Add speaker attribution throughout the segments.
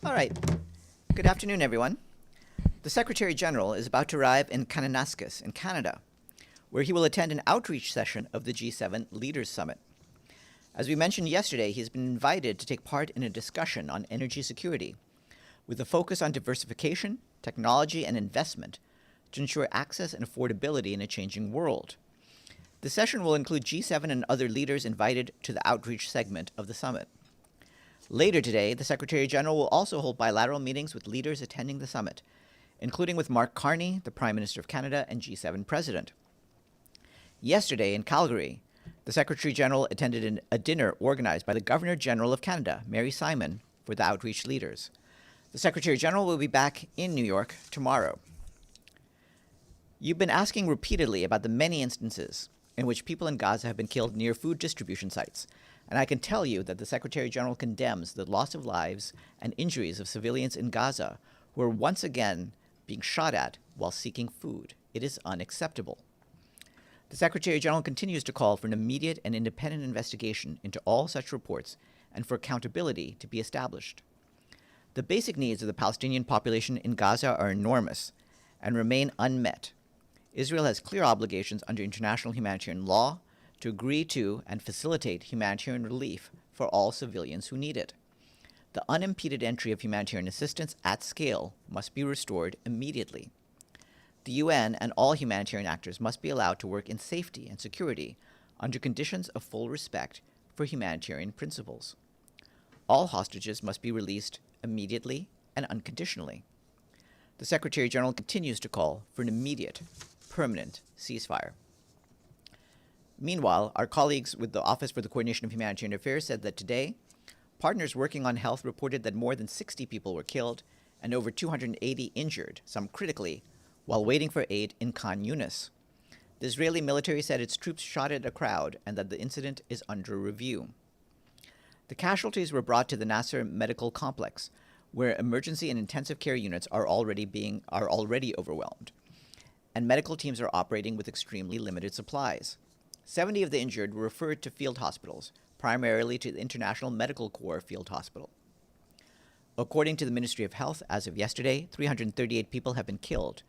Speaker 1: All right. Good afternoon, everyone. The Secretary General is about to arrive in Kananaskis in Canada, where he will attend an outreach session of the G7 Leaders Summit. As we mentioned yesterday, he has been invited to take part in a discussion on energy security, with a focus on diversification, technology, and investment to ensure access and affordability in a changing world. The session will include G7 and other leaders invited to the outreach segment of the summit. Later today, the Secretary General will also hold bilateral meetings with leaders attending the summit, including with Mark Carney, the Prime Minister of Canada and G7 President. Yesterday in Calgary, the Secretary General attended a dinner organized by the Governor General of Canada, Mary Simon, for the outreach leaders. The Secretary General will be back in New York tomorrow. You've been asking repeatedly about the many instances in which people in Gaza have been killed near food distribution sites, and I can tell you that the Secretary General condemns the loss of lives and injuries of civilians in Gaza who are once again being shot at while seeking food. It is unacceptable. The Secretary General continues to call for an immediate and independent investigation into all such reports and for accountability to be established. The basic needs of the Palestinian population in Gaza are enormous and remain unmet. Israel has clear obligations under international humanitarian law to agree to and facilitate humanitarian relief for all civilians who need it. The unimpeded entry of humanitarian assistance at scale must be restored immediately. The UN and all humanitarian actors must be allowed to work in safety and security under conditions of full respect for humanitarian principles. All hostages must be released immediately and unconditionally. The Secretary General continues to call for an immediate, permanent ceasefire. Meanwhile, our colleagues with the Office for the Coordination of Humanitarian Affairs said that today, partners working on health reported that more than 60 people were killed and over 280 injured, some critically, while waiting for aid in Khan Yunis. The Israeli military said its troops shot at a crowd and that the incident is under review. The casualties were brought to the Nasser Medical Complex, where emergency and intensive care units are already overwhelmed, and medical teams are operating with extremely limited supplies. 70 of the injured were referred to field hospitals, primarily to the International Medical Corps Field Hospital. According to the Ministry of Health, as of yesterday, 338 people have been killed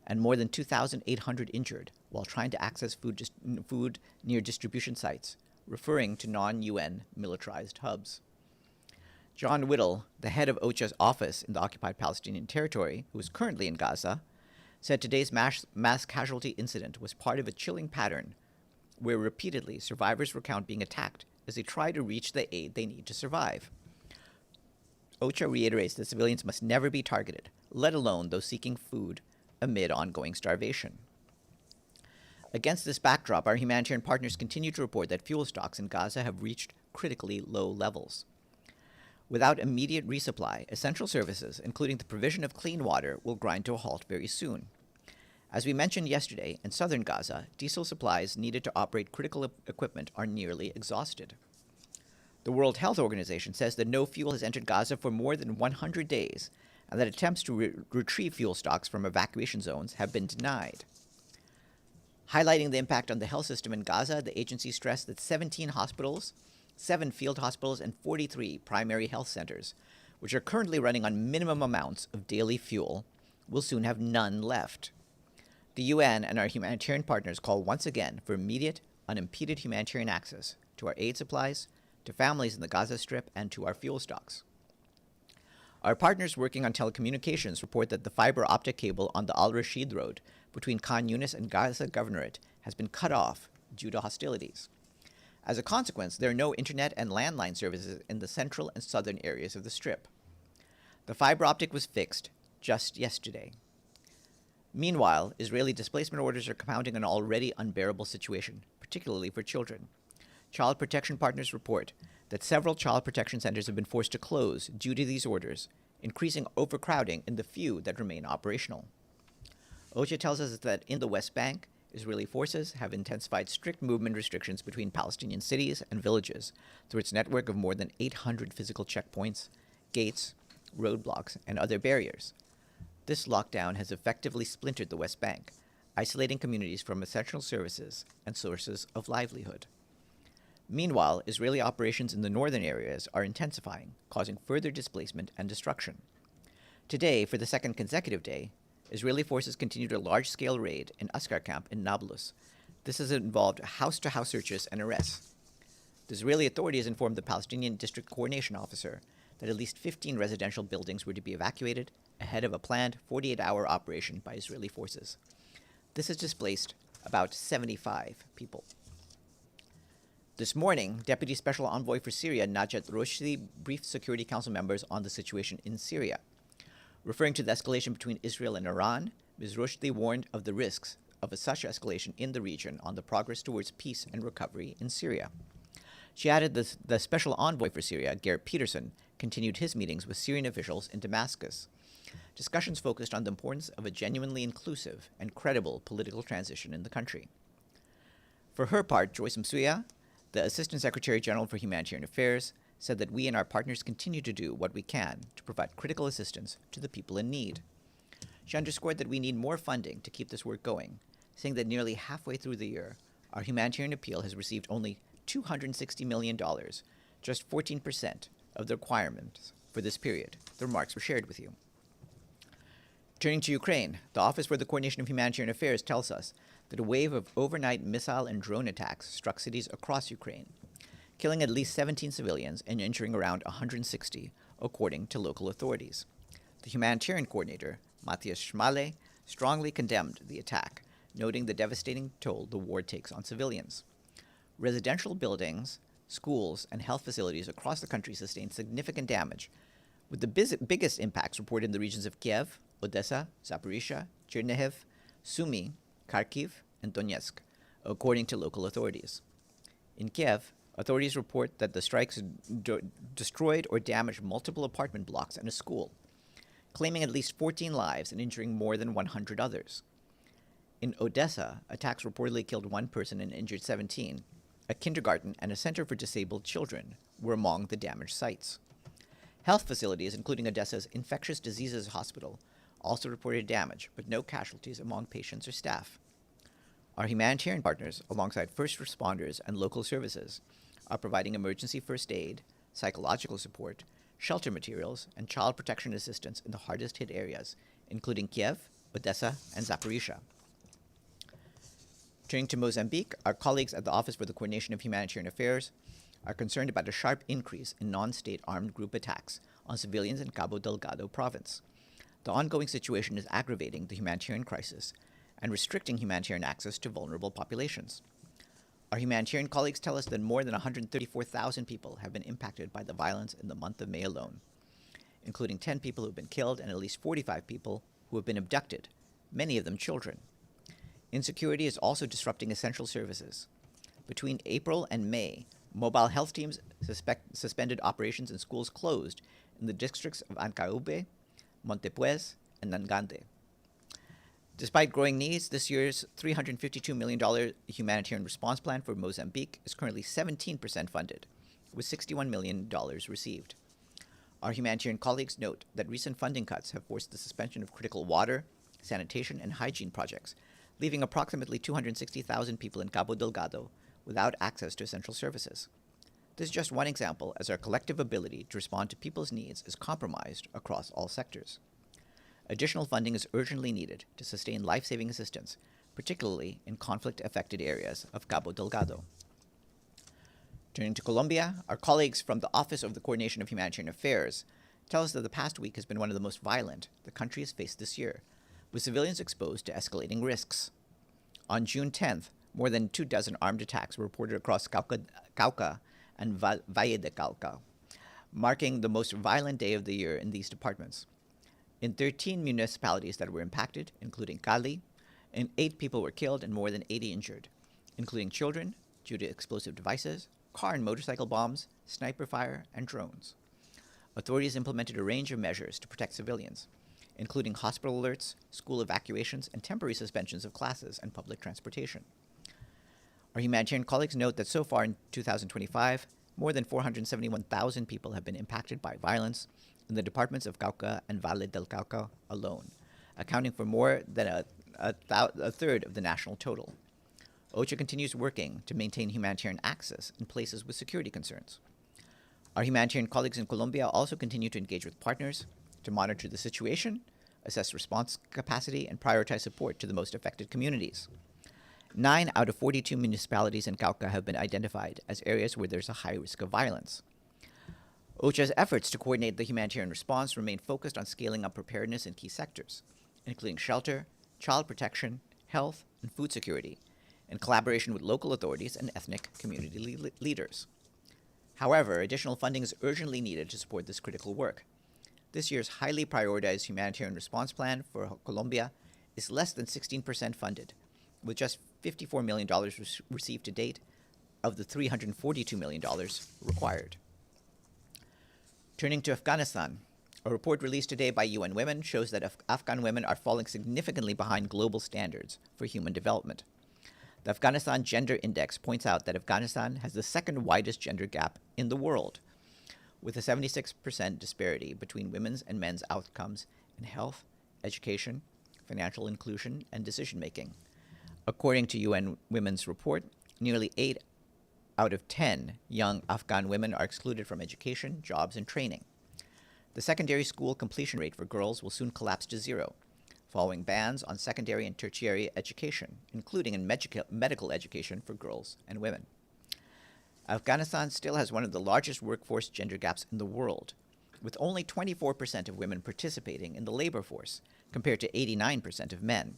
Speaker 1: and more than 2,800 injured while trying to access food near distribution sites, referring to non-UN militarized hubs. John Whittle, the head of OCHA's office in the occupied Palestinian territory, who is currently in Gaza, said today's mass casualty incident was part of a chilling pattern where repeatedly survivors recount being attacked as they try to reach the aid they need to survive. OCHA reiterates that civilians must never be targeted, let alone those seeking food amid ongoing starvation. Against this backdrop, our humanitarian partners continue to report that fuel stocks in Gaza have reached critically low levels. Without immediate resupply, essential services, including the provision of clean water, will grind to a halt very soon. As we mentioned yesterday, in southern Gaza, diesel supplies needed to operate critical equipment are nearly exhausted. The World Health Organization says that no fuel has entered Gaza for more than 100 days, and that attempts to retrieve fuel stocks from evacuation zones have been denied. Highlighting the impact on the health system in Gaza, the agency stressed that 17 hospitals, 7 field hospitals, and 43 primary health centers, which are currently running on minimum amounts of daily fuel, will soon have none left. The UN and our humanitarian partners call once again for immediate, unimpeded humanitarian access to our aid supplies, to families in the Gaza Strip, and to our fuel stocks. Our partners working on telecommunications report that the fiber optic cable on the Al Rashid Road between Khan Yunis and Gaza Governorate has been cut off due to hostilities. As a consequence, there are no internet and landline services in the central and southern areas of the Strip. The fiber optic was fixed just yesterday. Meanwhile, Israeli displacement orders are compounding an already unbearable situation, particularly for children. Child protection partners report that several child protection centers have been forced to close due to these orders, increasing overcrowding in the few that remain operational. OCHA tells us that in the West Bank, Israeli forces have intensified strict movement restrictions between Palestinian cities and villages through its network of more than 800 physical checkpoints, gates, roadblocks, and other barriers. This lockdown has effectively splintered the West Bank, isolating communities from essential services and sources of livelihood. Meanwhile, Israeli operations in the northern areas are intensifying, causing further displacement and destruction. Today, for the second consecutive day, Israeli forces continued a large-scale raid in Askar camp in Nablus. This has involved house-to-house searches and arrests. The Israeli authorities informed the Palestinian District Coordination Officer that at least 15 residential buildings were to be evacuated ahead of a planned 48-hour operation by Israeli forces. This has displaced about 75 people. This morning, Deputy Special Envoy for Syria Najat Roshdi briefed Security Council members on the situation in Syria. Referring to the escalation between Israel and Iran, Ms. Roshdi warned of the risks of such escalation in the region on the progress towards peace and recovery in Syria. She added the Special Envoy for Syria, Geert Peterson, continued his meetings with Syrian officials in Damascus. Discussions focused on the importance of a genuinely inclusive and credible political transition in the country. For her part, Joyce Msuya, the Assistant Secretary General for Humanitarian Affairs, said that we and our partners continue to do what we can to provide critical assistance to the people in need. She underscored that we need more funding to keep this work going, saying that nearly halfway through the year, our humanitarian appeal has received only $260 million, just 14% of the requirements for this period. The remarks were shared with you. Turning to Ukraine, the Office for the Coordination of Humanitarian Affairs tells us that a wave of overnight missile and drone attacks struck cities across Ukraine, killing at least 17 civilians and injuring around 160, according to local authorities. The humanitarian coordinator, Matthias Schmale, strongly condemned the attack, noting the devastating toll the war takes on civilians. Residential buildings, schools, and health facilities across the country sustained significant damage, with the biggest impacts reported in the regions of Kiev, Odessa, Zaporizhia, Chernihiv, Sumy, Kharkiv, and Donetsk, according to local authorities. In Kiev, authorities report that the strikes destroyed or damaged multiple apartment blocks and a school, claiming at least 14 lives and injuring more than 100 others. In Odessa, attacks reportedly killed one person and injured 17. A kindergarten and a center for disabled children were among the damaged sites. Health facilities, including Odessa's Infectious Diseases Hospital, also reported damage, but no casualties among patients or staff. Our humanitarian partners, alongside first responders and local services, are providing emergency first aid, psychological support, shelter materials, and child protection assistance in the hardest hit areas, including Kiev, Odessa, and Zaporizhia. Turning to Mozambique, our colleagues at the Office for the Coordination of Humanitarian Affairs are concerned about a sharp increase in non-state armed group attacks on civilians in Cabo Delgado province. The ongoing situation is aggravating the humanitarian crisis and restricting humanitarian access to vulnerable populations. Our humanitarian colleagues tell us that more than 134,000 people have been impacted by the violence in the month of May alone, including 10 people who have been killed and at least 45 people who have been abducted, many of them children. Insecurity is also disrupting essential services. Between April and May, mobile health teams suspended operations and schools closed in the districts of Ancaube, Montepuez, and Nangande. Despite growing needs, this year's $352 million humanitarian response plan for Mozambique is currently 17% funded, with $61 million received. Our humanitarian colleagues note that recent funding cuts have forced the suspension of critical water, sanitation, and hygiene projects, leaving approximately 260,000 people in Cabo Delgado without access to essential services. This is just one example, as our collective ability to respond to people's needs is compromised across all sectors. Additional funding is urgently needed to sustain life-saving assistance, particularly in conflict-affected areas of Cabo Delgado. Turning to Colombia, our colleagues from the Office of the Coordination of Humanitarian Affairs tell us that the past week has been one of the most violent the country has faced this year, with civilians exposed to escalating risks. On June 10th, more than 24 armed attacks were reported across Cauca and Valle de Cauca, marking the most violent day of the year in these departments. In 13 municipalities that were impacted, including Cali, 8 people were killed and more than 80 injured, including children due to explosive devices, car and motorcycle bombs, sniper fire, and drones. Authorities implemented a range of measures to protect civilians, including hospital alerts, school evacuations, and temporary suspensions of classes and public transportation. Our humanitarian colleagues note that so far in 2025, more than 471,000 people have been impacted by violence in the departments of Cauca and Valle del Cauca alone, accounting for more than a third of the national total. OCHA continues working to maintain humanitarian access in places with security concerns. Our humanitarian colleagues in Colombia also continue to engage with partners to monitor the situation, assess response capacity, and prioritize support to the most affected communities. 9 out of 42 municipalities in Cauca have been identified as areas where there's a high risk of violence. OCHA's efforts to coordinate the humanitarian response remain focused on scaling up preparedness in key sectors, including shelter, child protection, health, and food security, in collaboration with local authorities and ethnic community leaders. However, additional funding is urgently needed to support this critical work. This year's highly prioritized humanitarian response plan for Colombia is less than 16% funded, with just $54 million received to date of the $342 million required. Turning to Afghanistan, a report released today by UN Women shows that Afghan women are falling significantly behind global standards for human development. The Afghanistan Gender Index points out that Afghanistan has the second widest gender gap in the world, with a 76% disparity between women's and men's outcomes in health, education, financial inclusion, and decision-making. According to UN Women's report, nearly 8 out of 10 young Afghan women are excluded from education, jobs, and training. The secondary school completion rate for girls will soon collapse to zero, following bans on secondary and tertiary education, including in medical education for girls and women. Afghanistan still has one of the largest workforce gender gaps in the world, with only 24% of women participating in the labor force, compared to 89% of men.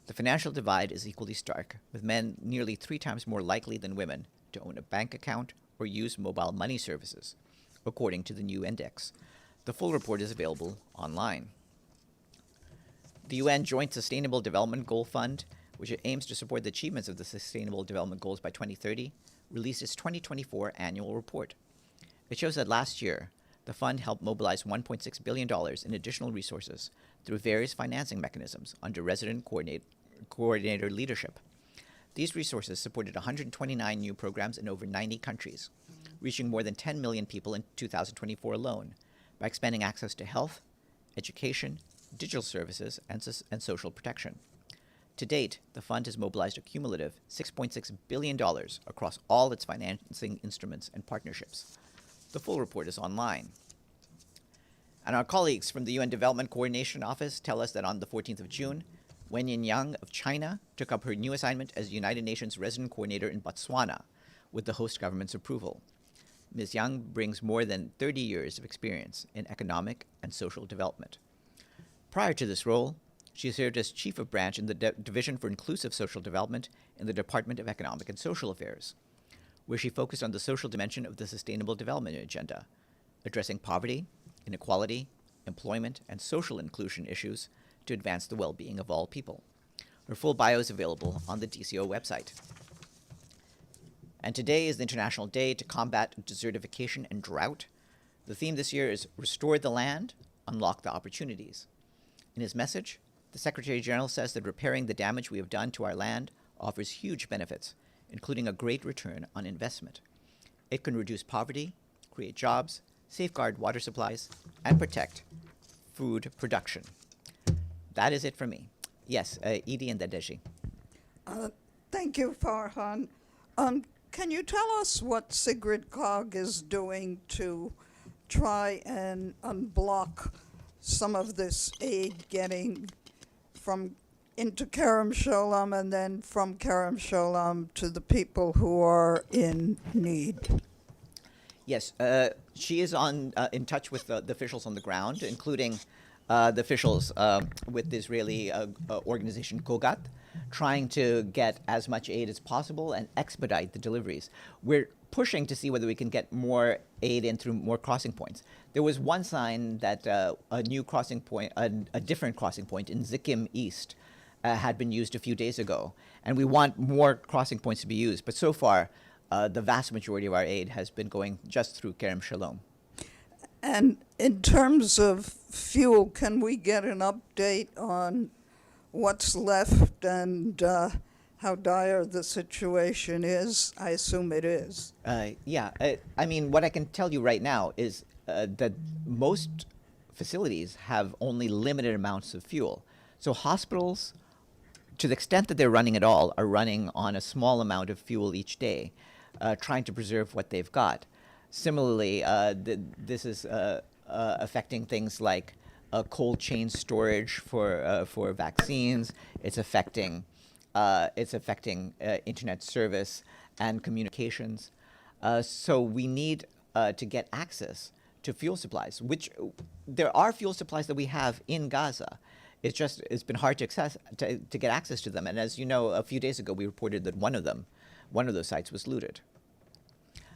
Speaker 1: The financial divide is equally stark, with men nearly 3 times more likely than women to own a bank account or use mobile money services, according to the new index. The full report is available online. The UN Joint Sustainable Development Goal Fund, which aims to support the achievements of the Sustainable Development Goals by 2030, released its 2024 annual report. It shows that last year, the fund helped mobilize $1.6 billion in additional resources through various financing mechanisms under resident coordinator leadership. These resources supported 129 new programs in over 90 countries, reaching more than 10 million people in 2024 alone, by expanding access to health, education, digital services, and social protection. To date, the fund has mobilized a cumulative $6.6 billion across all its financing instruments and partnerships. The full report is online. And our colleagues from the UN Development Coordination Office tell us that on the 14th of June, Wen Yin-yang of China took up her new assignment as United Nations Resident Coordinator in Botswana, with the host government's approval. Ms. Yang brings more than 30 years of experience in economic and social development. Prior to this role, she served as Chief of Branch in the Division for Inclusive Social Development in the Department of Economic and Social Affairs, where she focused on the social dimension of the Sustainable Development Agenda, addressing poverty, inequality, employment, and social inclusion issues to advance the well-being of all people. Her full bio is available on the DCO website. And today is the International Day to combat desertification and drought. The theme this year is Restore the Land, Unlock the Opportunities. In his message, the Secretary General says that repairing the damage we have done to our land offers huge benefits, including a great return on investment. It can reduce poverty, create jobs, safeguard water supplies, and protect food production. That is it for me. Yes, Edie and Dadeji.
Speaker 2: Thank you, Farhan. Can you tell us what Sigrid Kaag is doing to try and unblock some of this aid getting from into Kerem Shalom and then from Kerem Shalom to the people who are in need?
Speaker 1: Yes, she is in touch with the officials on the ground, including the officials with the Israeli organization Kogat, trying to get as much aid as possible and expedite the deliveries. We're pushing to see whether we can get more aid in through more crossing points. There was one sign that a new crossing point, a different crossing point in Zikim East had been used a few days ago, and we want more crossing points to be used. But so far, the vast majority of our aid has been going just through Kerem Shalom.
Speaker 2: And in terms of fuel, can we get an update on what's left and how dire the situation is? I assume it is.
Speaker 1: I mean, what I can tell you right now is that most facilities have only limited amounts of fuel. So hospitals to the extent that they're running at all, are running on a small amount of fuel each day, trying to preserve what they've got. Similarly, this is affecting things like cold chain storage for vaccines. It's affecting internet service and communications. So we need to get access to fuel supplies, which there are fuel supplies that we have in Gaza. It's been hard to get access to them. And as you know, a few days ago, we reported that one of those sites was looted.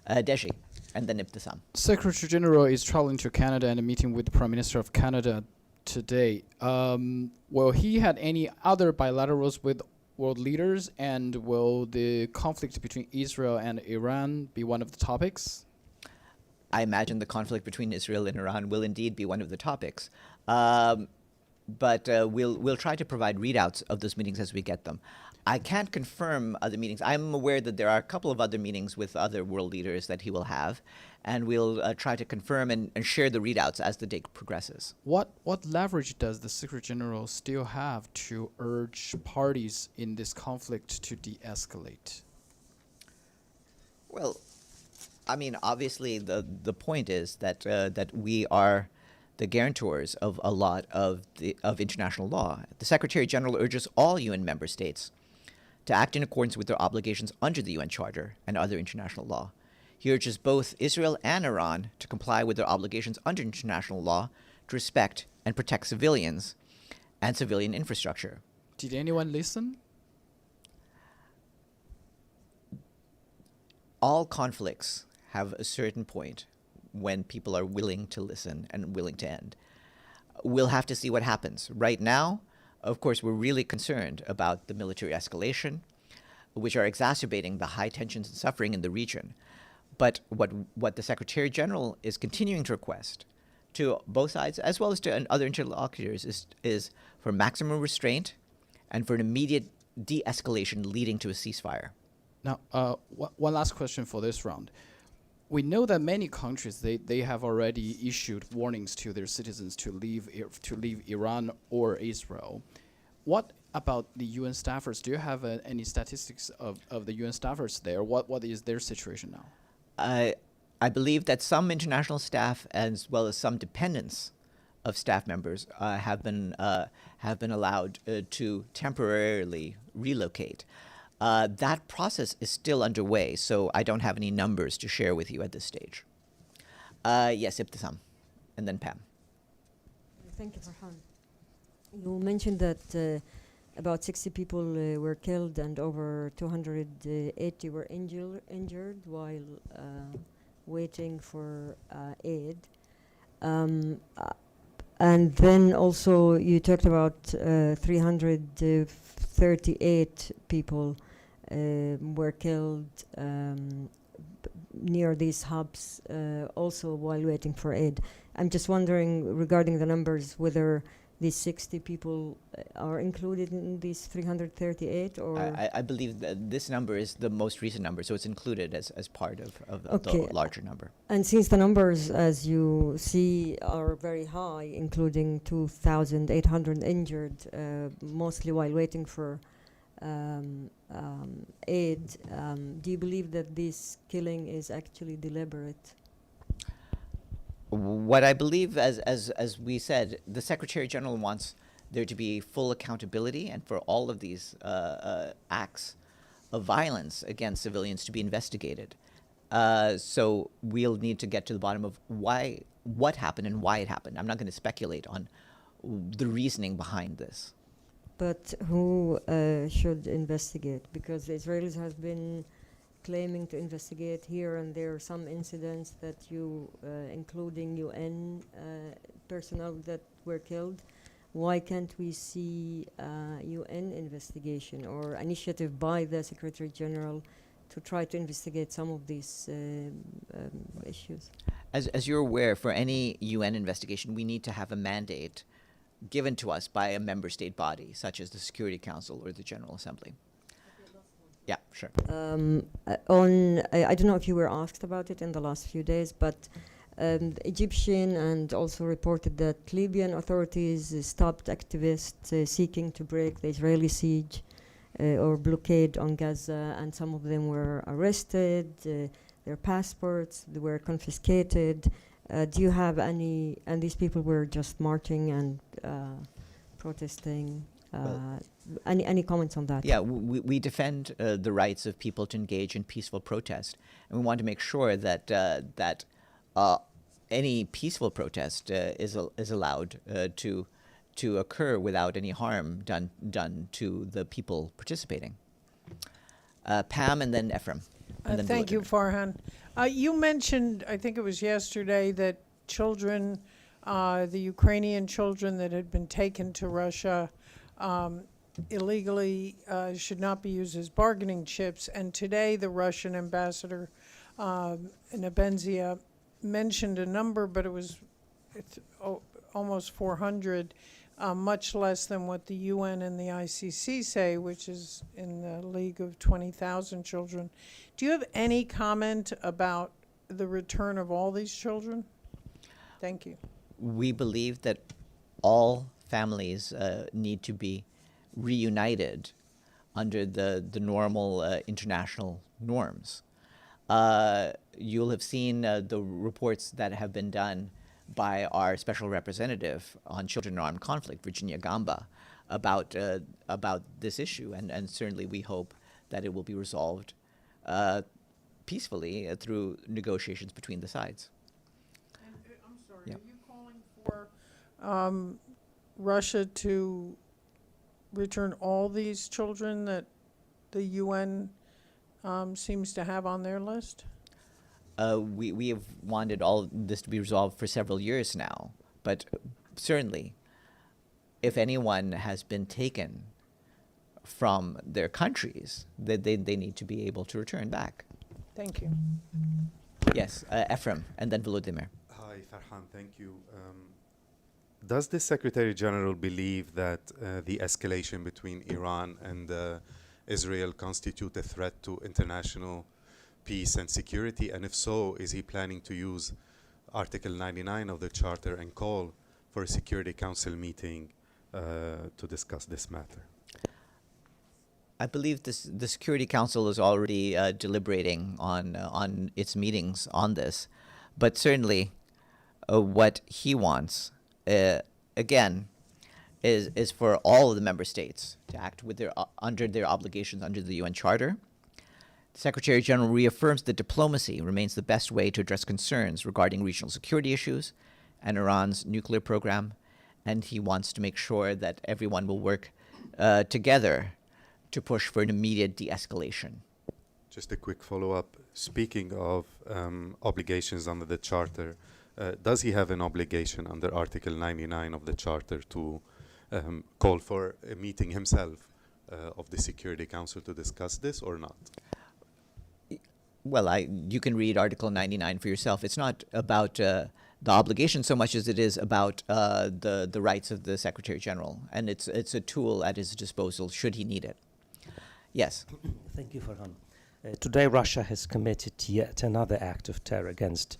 Speaker 1: Deji, and then Ibtisam.
Speaker 3: Secretary General is traveling to Canada and meeting with the Prime Minister of Canada today. Will he had any other bilaterals with world leaders, and will the conflict between Israel and Iran be one of the topics?
Speaker 1: I imagine the conflict between Israel and Iran will indeed be one of the topics. But we'll try to provide readouts of those meetings as we get them. I can't confirm other meetings. I'm aware that there are a couple of other meetings with other world leaders that he will have, and we'll try to confirm and share the readouts as the day progresses.
Speaker 3: What leverage does the Secretary General still have to urge parties in this conflict to de-escalate?
Speaker 1: Well, I mean, obviously the point is that that we are the guarantors of a lot of international law. The Secretary General urges all UN member states to act in accordance with their obligations under the UN Charter and other international law. He urges both Israel and Iran to comply with their obligations under international law to respect and protect civilians and civilian infrastructure.
Speaker 3: Did anyone listen?
Speaker 1: All conflicts have a certain point when people are willing to listen and willing to end. We'll have to see what happens. Right now, of course, we're really concerned about the military escalation, which are exacerbating the high tensions and suffering in the region. But what the Secretary General is continuing to request to both sides, as well as to other interlocutors, is for maximum restraint and for an immediate de-escalation leading to a ceasefire.
Speaker 3: Now, one last question for this round. We know that many countries they have already issued warnings to their citizens to leave Iran or Israel. What about the UN staffers? Do you have any statistics of the UN staffers there? What is their situation now?
Speaker 1: I believe that some international staff, as well as some dependents of staff members, have been allowed to temporarily relocate. That process is still underway, so I don't have any numbers to share with you at this stage. Yes, Ibtisam, and then Pam.
Speaker 4: Thank you, Farhan. You mentioned that about 60 people were killed and over 280 were injured while waiting for aid. And then also you talked about 338 people were killed near these hubs also while waiting for aid. I'm just wondering regarding the numbers whether these 60 people are included in these 338 or...
Speaker 1: I believe that this number is the most recent number, so it's included as part of
Speaker 4: Okay.
Speaker 1: the larger number.
Speaker 4: And since the numbers, as you see, are very high, including 2,800 injured, mostly while waiting for aid, do you believe that this killing is actually deliberate?
Speaker 1: What I believe, as we said, the Secretary General wants there to be full accountability and for all of these acts of violence against civilians to be investigated. So we'll need to get to the bottom of what happened and why it happened. I'm not going to speculate on the reasoning behind this.
Speaker 4: But who should investigate? Because the Israelis have been claiming to investigate here and there some incidents that including UN personnel that were killed. Why can't we see UN investigation or initiative by the Secretary General to try to investigate some of these issues?
Speaker 1: As you're aware, for any UN investigation, we need to have a mandate given to us by a member state body, such as the Security Council or the General Assembly. Yeah, sure.
Speaker 4: I don't know if you were asked about it in the last few days, but Egyptian and also reported that Libyan authorities stopped activists seeking to break the Israeli siege or blockade on Gaza, and some of them were arrested, their passports were confiscated. Do you have any, and these people were just marching and protesting. Any comments on that?
Speaker 1: Yeah, we defend the rights of people to engage in peaceful protest, and we want to make sure that any peaceful protest is allowed to occur without any harm done to the people participating. Pam and then Ephraim. And then
Speaker 5: Thank you,
Speaker 1: Volodymyr.
Speaker 5: Farhan. You mentioned, I think it was yesterday, that children, the Ukrainian children that had been taken to Russia illegally should not be used as bargaining chips. And today the Russian ambassador, Nebenzia, mentioned a number, but it's almost 400, much less than what the UN and the ICC say, which is in the league of 20,000 children. Do you have any comment about the return of all these children? Thank you.
Speaker 1: We believe that all families need to be reunited under the normal international norms. You'll have seen the reports that have been done by our special representative on children in armed conflict, Virginia Gamba, about this issue, and certainly we hope that it will be resolved peacefully through negotiations between the sides.
Speaker 5: And, I'm sorry, yeah. Are you calling for Russia to return all these children that the UN seems to have on their list?
Speaker 1: We have wanted all this to be resolved for several years now, but certainly if anyone has been taken from their countries, they need to be able to return back.
Speaker 5: Thank you.
Speaker 1: Yes, Ephraim, and then Volodymyr.
Speaker 6: Hi, Farhan, thank you. Does the Secretary General believe that the escalation between Iran and Israel constitute a threat to international peace and security? And if so, is he planning to use Article 99 of the Charter and call for a Security Council meeting to discuss this matter?
Speaker 1: I believe the Security Council is already deliberating on its meetings on this, but certainly what he wants, again, is for all of the member states to act with under their obligations under the UN Charter. The Secretary General reaffirms that diplomacy remains the best way to address concerns regarding regional security issues and Iran's nuclear program, and he wants to make sure that everyone will work together to push for an immediate de-escalation.
Speaker 6: Just a quick follow-up. Speaking of obligations under the Charter, does he have an obligation under Article 99 of the Charter to call for a meeting himself of the Security Council to discuss this or not?
Speaker 1: Well, you can read Article 99 for yourself. It's not about the obligation so much as it is about the rights of the Secretary General, and it's a tool at his disposal should he need it. Yes.
Speaker 7: Thank you, Farhan. Today, Russia has committed yet another act of terror against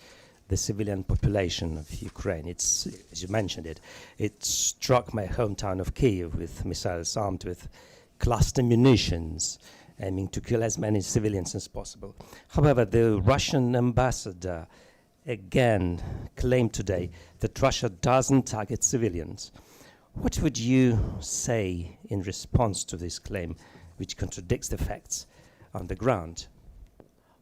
Speaker 7: the civilian population of Ukraine. It's, as you mentioned it struck my hometown of Kyiv with missiles armed with cluster munitions, aiming to kill as many civilians as possible. However, the Russian ambassador again claimed today that Russia doesn't target civilians. What would you say in response to this claim, which contradicts the facts on the ground?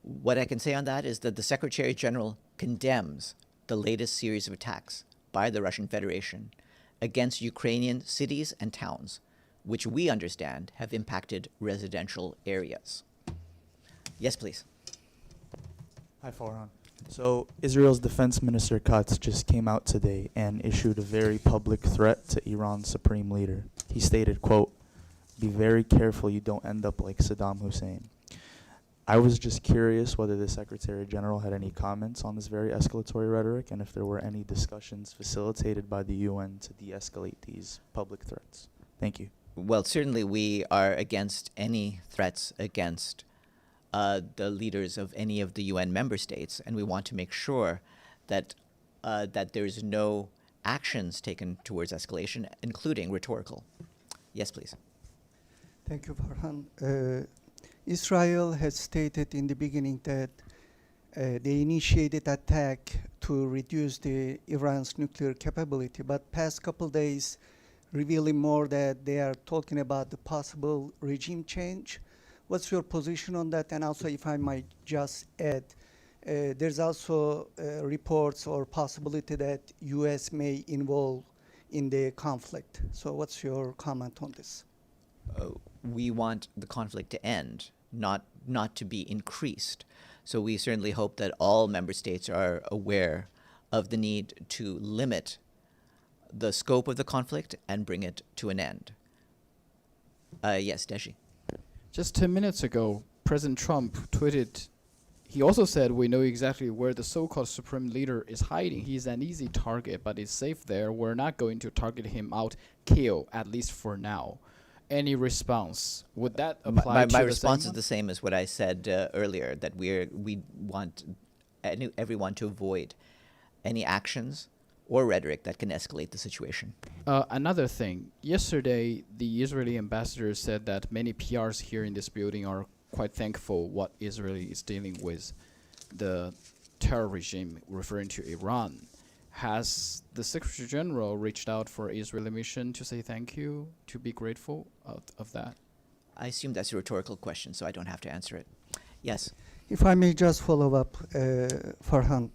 Speaker 1: What I can say on that is that the Secretary General condemns the latest series of attacks by the Russian Federation against Ukrainian cities and towns, which we understand have impacted residential areas. Yes, please.
Speaker 8: Hi, Farhan. So Israel's Defense Minister Katz just came out today and issued a very public threat to Iran's supreme leader. He stated, quote, "Be very careful you don't end up like Saddam Hussein." I was just curious whether the Secretary General had any comments on this very escalatory rhetoric and if there were any discussions facilitated by the UN to de-escalate these public threats. Thank you.
Speaker 1: Well, certainly we are against any threats against the leaders of any of the UN member states, and we want to make sure that that there's no actions taken towards escalation, including rhetorical. Yes, please.
Speaker 9: Thank you, Farhan. Israel has stated in the beginning that they initiated attack to reduce the Iran's nuclear capability, but past couple days revealing more that they are talking about the possible regime change. What's your position on that? And also, if I might just add, there's also reports or possibility that U.S. may involve in the conflict. So what's your comment on this?
Speaker 1: We want the conflict to end, not to be increased. So we certainly hope that all member states are aware of the need to limit the scope of the conflict and bring it to an end. Yes, Deshi.
Speaker 3: Just 10 minutes ago, President Trump tweeted, he also said, we know exactly where the so-called supreme leader is hiding. He's an easy target, but he's safe there. We're not going to target him out, kill, at least for now. Any response? Would that apply to
Speaker 1: My
Speaker 3: the
Speaker 1: response
Speaker 3: same
Speaker 1: is the same as what I said earlier, that we want everyone to avoid any actions or rhetoric that can escalate the situation.
Speaker 3: Another thing, yesterday the Israeli ambassador said that many PRs here in this building are quite thankful what Israel is dealing with the terror regime, referring to Iran. Has the Secretary General reached out for Israeli mission to say thank you, to be grateful of that?
Speaker 1: I assume that's a rhetorical question, so I don't have to answer it. Yes.
Speaker 9: If I may just follow up, Farhan,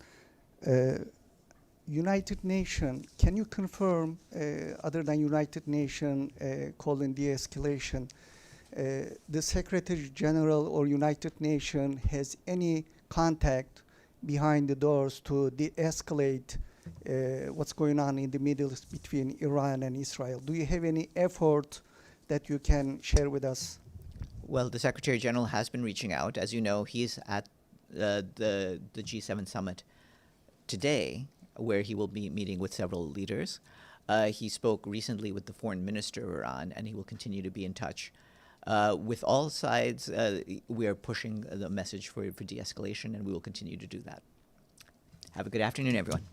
Speaker 9: United Nations, can you confirm, other than United Nations calling de-escalation, the Secretary General or United Nations has any contact behind the doors to de-escalate what's going on in the Middle East between Iran and Israel? Do you have any effort that you can share with us?
Speaker 1: Well, the Secretary General has been reaching out. As you know, he's at the G7 summit today, where he will be meeting with several leaders. He spoke recently with the foreign minister of Iran, and he will continue to be in touch. With all sides, we are pushing the message for de-escalation, and we will continue to do that. Have a good afternoon, everyone.